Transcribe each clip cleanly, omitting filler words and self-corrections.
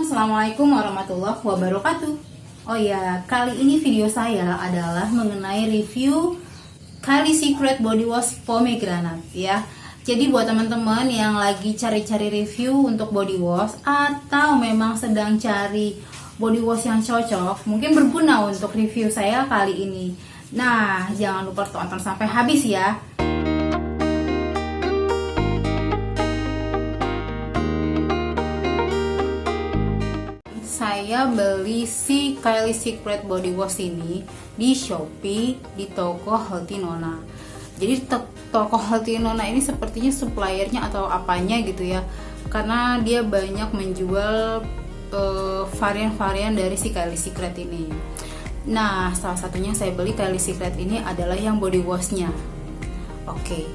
Assalamualaikum warahmatullahi wabarakatuh. Oh ya, kali ini video saya adalah mengenai review Kylie Secret Body Wash Pomegranate ya. Jadi buat teman-teman yang lagi cari-cari review untuk body wash atau memang sedang cari body wash yang cocok, mungkin berguna untuk review saya kali ini. Nah, jangan lupa tonton sampai habis ya. Saya beli si Kylie Secret Body Wash ini di Shopee di toko Healthy Nona. Jadi toko Healthy Nona ini sepertinya suppliernya atau apanya gitu ya, karena dia banyak menjual varian-varian dari si Kylie Secret ini. Nah, salah satunya saya beli Kylie Secret ini adalah yang body washnya. Oke,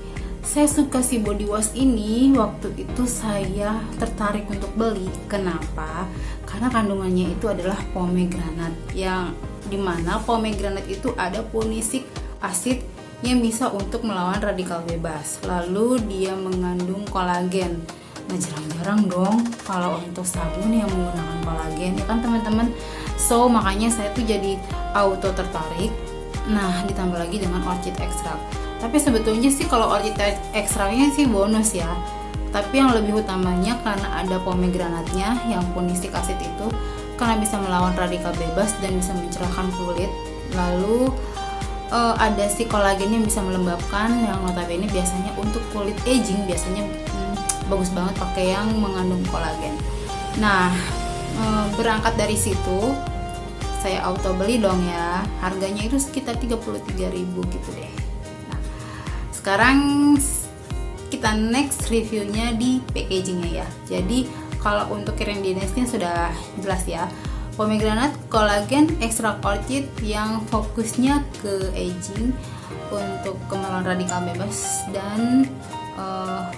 saya suka si body wash ini. Waktu itu saya tertarik untuk beli. Kenapa? Karena kandungannya itu adalah pomegranate, yang dimana pomegranate itu ada polisik asid yang bisa untuk melawan radikal bebas. Lalu dia mengandung kolagen. Nah, jarang-jarang dong kalau untuk sabun yang menggunakan kolagen ya kan teman-teman. So makanya saya tuh jadi auto tertarik. Nah, ditambah lagi dengan orchid extract. Tapi sebetulnya sih kalau orchid extractnya sih bonus ya. Tapi yang lebih utamanya karena ada pomegranatnya yang polisik asid itu, karena bisa melawan radikal bebas dan bisa mencerahkan kulit. Lalu ada si kolagen yang bisa melembabkan, yang notabene biasanya untuk kulit aging biasanya bagus banget pakai yang mengandung kolagen. Nah, berangkat dari situ saya auto beli dong ya. Harganya itu sekitar 33.000 gitu deh. Nah, sekarang kita next reviewnya di packagingnya ya. Jadi kalau untuk ingredientsnya sudah jelas ya. Pomegranate, kolagen, ekstrak orchid yang fokusnya ke aging, untuk melawan radikal bebas dan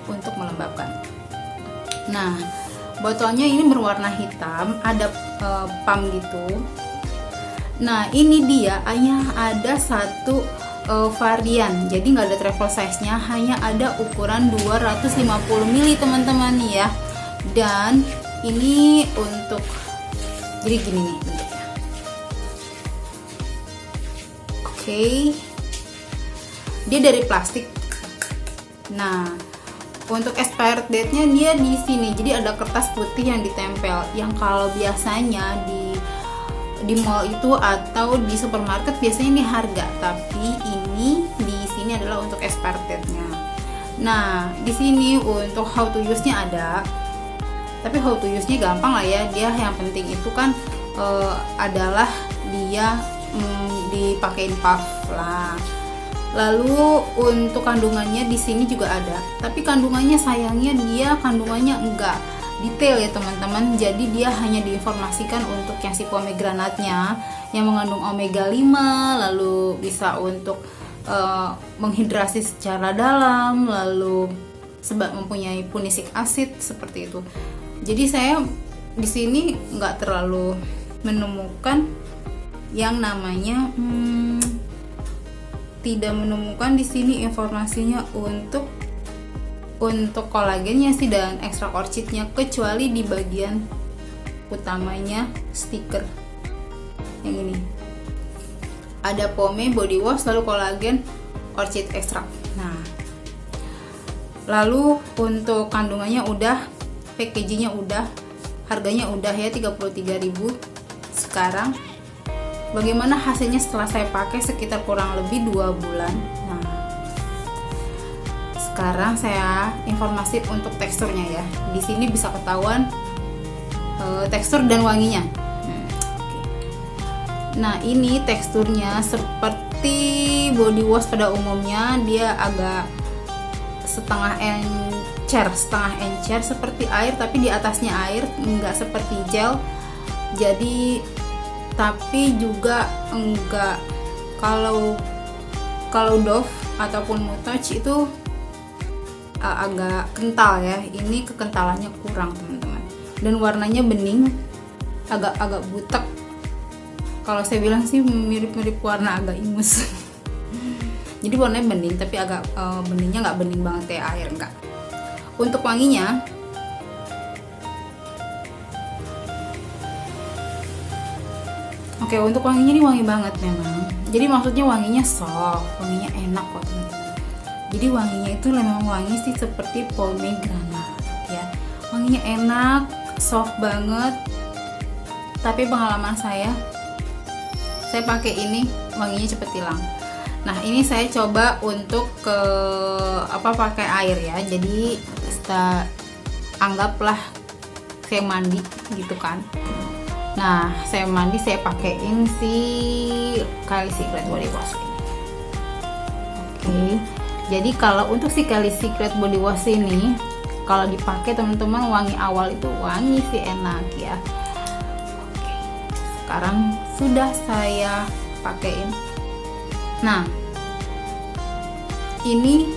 untuk melembabkan. Nah, botolnya ini berwarna hitam, ada pump gitu. Nah, ini dia hanya ada satu varian, jadi nggak ada travel size nya, hanya ada ukuran 250 ml teman-teman ya. Dan ini untuk, jadi gini nih bentuknya. Oke, dia dari plastik. Nah, untuk expired date-nya dia di sini, jadi ada kertas putih yang ditempel, yang kalau biasanya di mall itu atau di supermarket biasanya ini harga, tapi ini di sini adalah untuk expired date-nya. Nah, di sini untuk how to use-nya ada, tapi how to use-nya gampang lah ya. Dia yang penting itu kan adalah dia dipakein puff lah. Lalu untuk kandungannya di sini juga ada, tapi kandungannya sayangnya dia kandungannya enggak detail ya teman-teman. Jadi dia hanya diinformasikan untuk yang si pomegranatnya yang mengandung omega 5, lalu bisa untuk menghidrasi secara dalam, lalu sebab mempunyai polisik asid seperti itu. Jadi saya di sini nggak terlalu menemukan yang namanya tidak menemukan di sini informasinya untuk kolagennya sih dan ekstrak orchidnya, kecuali di bagian utamanya stiker yang ini ada pome body wash, lalu kolagen, orchid extract. Nah, lalu untuk kandungannya udah, packagingnya udah, harganya udah ya 33.000. Sekarang bagaimana hasilnya setelah saya pakai sekitar kurang lebih 2 bulan. Nah, sekarang saya informasi untuk teksturnya ya. Di sini bisa ketahuan tekstur dan wanginya. Nah, ini teksturnya seperti body wash pada umumnya, dia agak setengah encer seperti air, tapi di atasnya air, enggak seperti gel. Jadi tapi juga enggak, kalau Dove ataupun Mouthwash itu agak kental ya. Ini kekentalannya kurang teman-teman, dan warnanya bening, agak butek. Kalau saya bilang sih mirip-mirip warna agak ingus. Jadi warnanya bening, tapi agak beningnya nggak bening banget kayak air, enggak. Untuk wanginya Oke, untuk wanginya ini wangi banget memang. Jadi maksudnya wanginya soft, wanginya enak kok teman-teman. Jadi wanginya itu memang wangi sih seperti pomegranate ya. Wanginya enak, soft banget. Tapi pengalaman saya pakai ini wanginya cepet hilang. Nah, ini saya coba untuk pakai air ya. Jadi kita anggaplah saya mandi gitu kan. Nah, saya mandi, saya pakein si Kylie Secret Body Wash ini. Oke. Jadi kalau untuk si Kylie Secret Body Wash ini, kalau dipakai teman-teman, wangi awal itu wangi sih enak ya. Oke. Sekarang sudah saya pakein. Nah, ini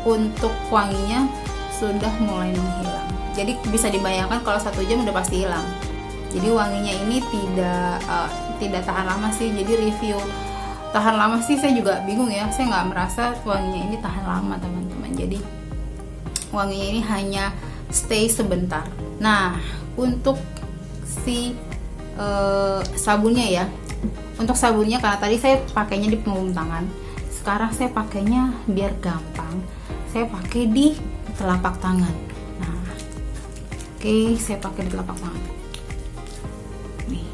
untuk wanginya sudah mulai menghilang. Jadi bisa dibayangkan kalau 1 jam udah pasti hilang. Jadi wanginya ini tidak tahan lama sih. Jadi review tahan lama sih saya juga bingung ya. Saya nggak merasa wanginya ini tahan lama teman-teman. Jadi wanginya ini hanya stay sebentar. Nah, untuk si sabunnya ya. Untuk sabunnya karena tadi saya pakainya di pengumum tangan. Sekarang saya pakainya biar gampang. Saya pakai di telapak tangan. Nah, oke, saya pakai di telapak tangan. Nih.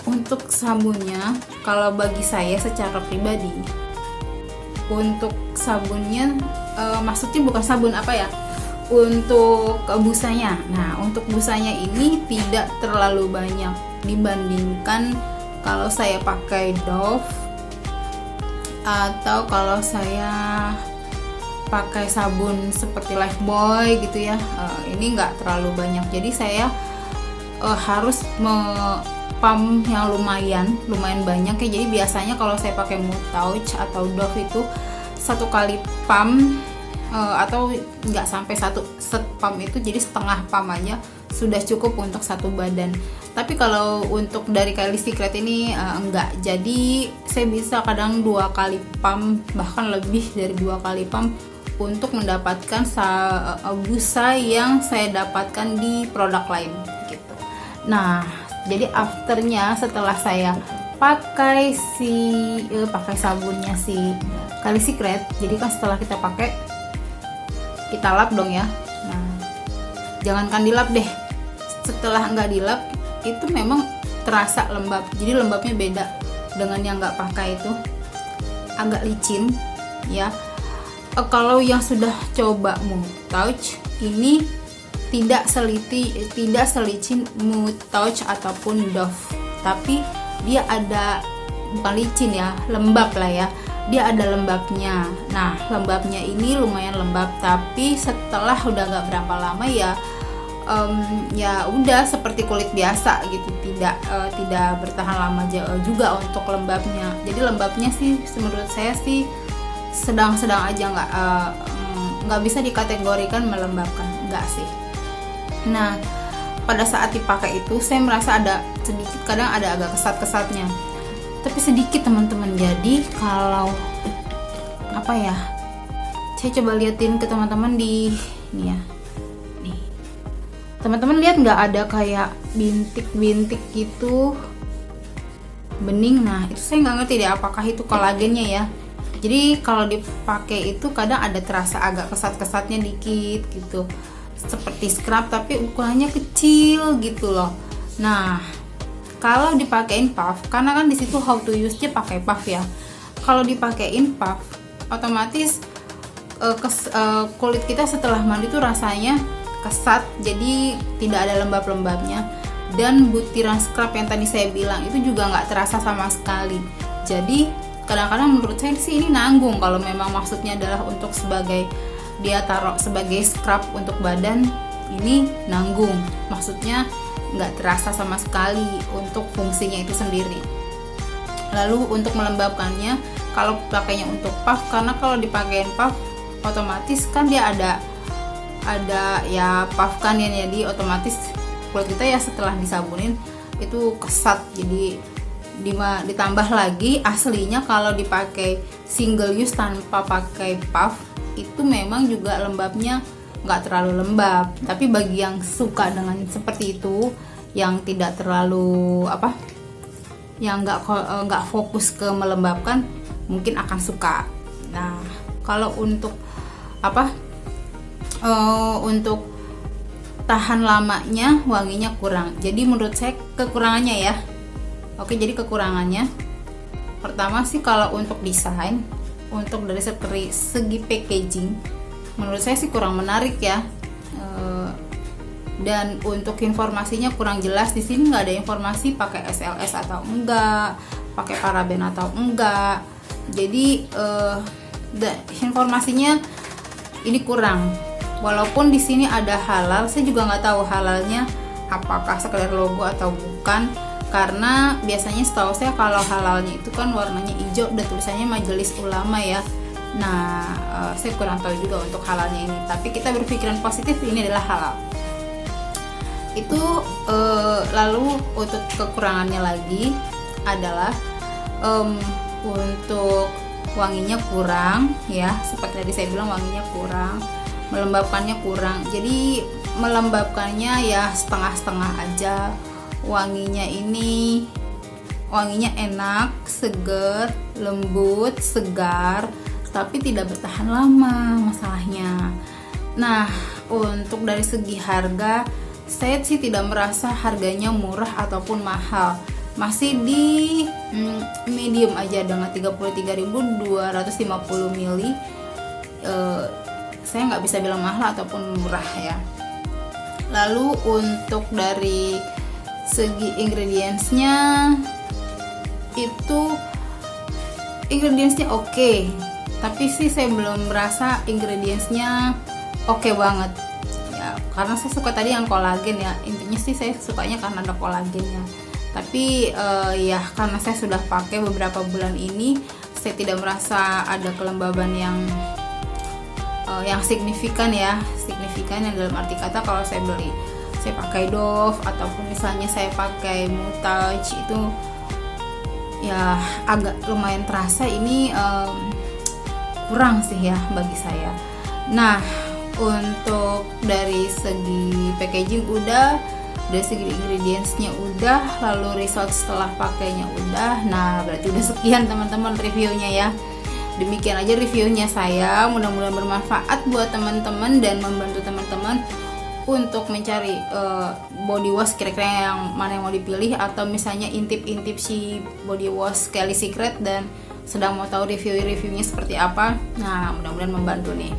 Untuk sabunnya, kalau bagi saya secara pribadi, untuk sabunnya maksudnya bukan sabun apa ya? Untuk busanya. Nah, untuk busanya ini tidak terlalu banyak dibandingkan kalau saya pakai Dove atau kalau saya pakai sabun seperti Lifebuoy gitu ya. Ini nggak terlalu banyak. Jadi saya harus pump yang lumayan banyak ya. Jadi biasanya kalau saya pakai Mouth atau Dove itu 1 kali pump atau nggak sampai 1 set pump itu, jadi setengah pump aja sudah cukup untuk 1 badan. Tapi kalau untuk dari Kylie Secret ini enggak. Jadi saya bisa kadang 2 kali pump, bahkan lebih dari 2 kali pump untuk mendapatkan busa yang saya dapatkan di produk lain gitu. Nah, jadi afternya setelah saya pakai sabunnya si Kylie Secret, jadi kan setelah kita pakai kita lap dong ya. Nah, jangankan dilap deh, setelah nggak dilap itu memang terasa lembab. Jadi lembabnya beda dengan yang nggak pakai, itu agak licin ya. Kalau yang sudah coba Mouth ini tidak selicin Mouth ataupun Dove, tapi dia ada, bukan licin ya, lembab lah ya. Dia ada lembabnya. Nah, lembabnya ini lumayan lembab, tapi setelah udah nggak berapa lama ya udah seperti kulit biasa gitu, tidak bertahan lama juga untuk lembabnya. Jadi lembabnya sih menurut saya sih sedang-sedang aja, nggak bisa dikategorikan melembabkan, nggak sih. Nah, pada saat dipakai itu saya merasa ada sedikit, kadang ada agak kesat-kesatnya, tapi sedikit teman-teman. Jadi kalau saya coba liatin ke teman-teman di ini ya. Teman-teman lihat nggak ada kayak bintik-bintik gitu, bening. Nah, itu saya nggak ngerti deh apakah itu kolagennya ya. Jadi kalau dipakai itu kadang ada terasa agak kesat-kesatnya dikit gitu, seperti scrub tapi ukurannya kecil gitu loh. Nah, kalau dipakein puff, karena kan di situ how to use-nya pakai puff ya. Kalau dipakein puff, otomatis kulit kita setelah mandi tuh rasanya kesat, jadi tidak ada lembab-lembabnya, dan butiran scrub yang tadi saya bilang itu juga nggak terasa sama sekali. Jadi kadang-kadang menurut saya sih ini nanggung. Kalau memang maksudnya adalah untuk dia taruh sebagai scrub untuk badan, ini nanggung, maksudnya nggak terasa sama sekali untuk fungsinya itu sendiri. Lalu untuk melembabkannya, kalau pakainya untuk puff, karena kalau dipakein puff otomatis kan dia ada ya puff kan ya, jadi otomatis kulit kita ya setelah disabunin itu kesat. Jadi ditambah lagi aslinya kalau dipakai single use tanpa pakai puff itu memang juga lembabnya nggak terlalu lembab. Tapi bagi yang suka dengan seperti itu, yang tidak terlalu yang nggak fokus ke melembabkan, mungkin akan suka. Nah, kalau untuk untuk tahan lamanya, wanginya kurang. Jadi menurut saya kekurangannya ya. Oke, jadi kekurangannya pertama sih kalau untuk desain, untuk dari segi packaging, menurut saya sih kurang menarik ya. Dan untuk informasinya kurang jelas. Di sini nggak ada informasi pakai SLS atau enggak, pakai paraben atau enggak. Jadi informasinya ini kurang. Walaupun di sini ada halal, saya juga nggak tahu halalnya apakah sekedar logo atau bukan. Karena biasanya setahu saya kalau halalnya itu kan warnanya hijau dan tulisannya Majelis Ulama ya. Nah, saya kurang tahu juga untuk halalnya ini. Tapi kita berpikiran positif, ini adalah halal. Itu lalu untuk kekurangannya lagi adalah untuk wanginya kurang ya. Seperti tadi saya bilang, wanginya kurang, melembabkannya kurang. Jadi melembabkannya ya setengah-setengah aja. Wanginya enak, seger, lembut, segar, tapi tidak bertahan lama masalahnya. Nah, untuk dari segi harga, saya sih tidak merasa harganya murah ataupun mahal. Masih di medium aja dengan 33.250 ml. Saya nggak bisa bilang mahal ataupun murah ya. Lalu untuk dari segi ingredientsnya oke. Tapi sih saya belum merasa ingredientsnya oke banget ya, karena saya suka tadi yang kolagen ya. Intinya sih saya sukanya karena ada kolagennya. Tapi ya karena saya sudah pakai beberapa bulan ini, saya tidak merasa ada kelembaban yang signifikan ya. Signifikan yang dalam arti kata kalau saya pakai Dove ataupun misalnya saya pakai Mutaj, itu ya agak lumayan terasa ini kurang sih ya bagi saya. Nah, untuk dari segi packaging udah, dari segi ingredientsnya udah, lalu result setelah pakainya udah. Nah, berarti udah sekian teman-teman reviewnya ya. Demikian aja reviewnya saya, mudah-mudahan bermanfaat buat teman-teman dan membantu teman-teman untuk mencari body wash kira-kira yang mana yang mau dipilih, atau misalnya intip-intip si body wash Kylie Secret dan sedang mau tahu reviewnya seperti apa. Nah, mudah-mudahan membantu nih.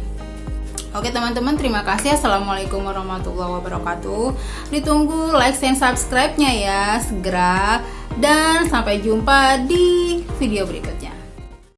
Oke teman-teman, terima kasih. Assalamualaikum warahmatullahi wabarakatuh. Ditunggu like dan subscribe-nya ya segera, dan sampai jumpa di video berikutnya.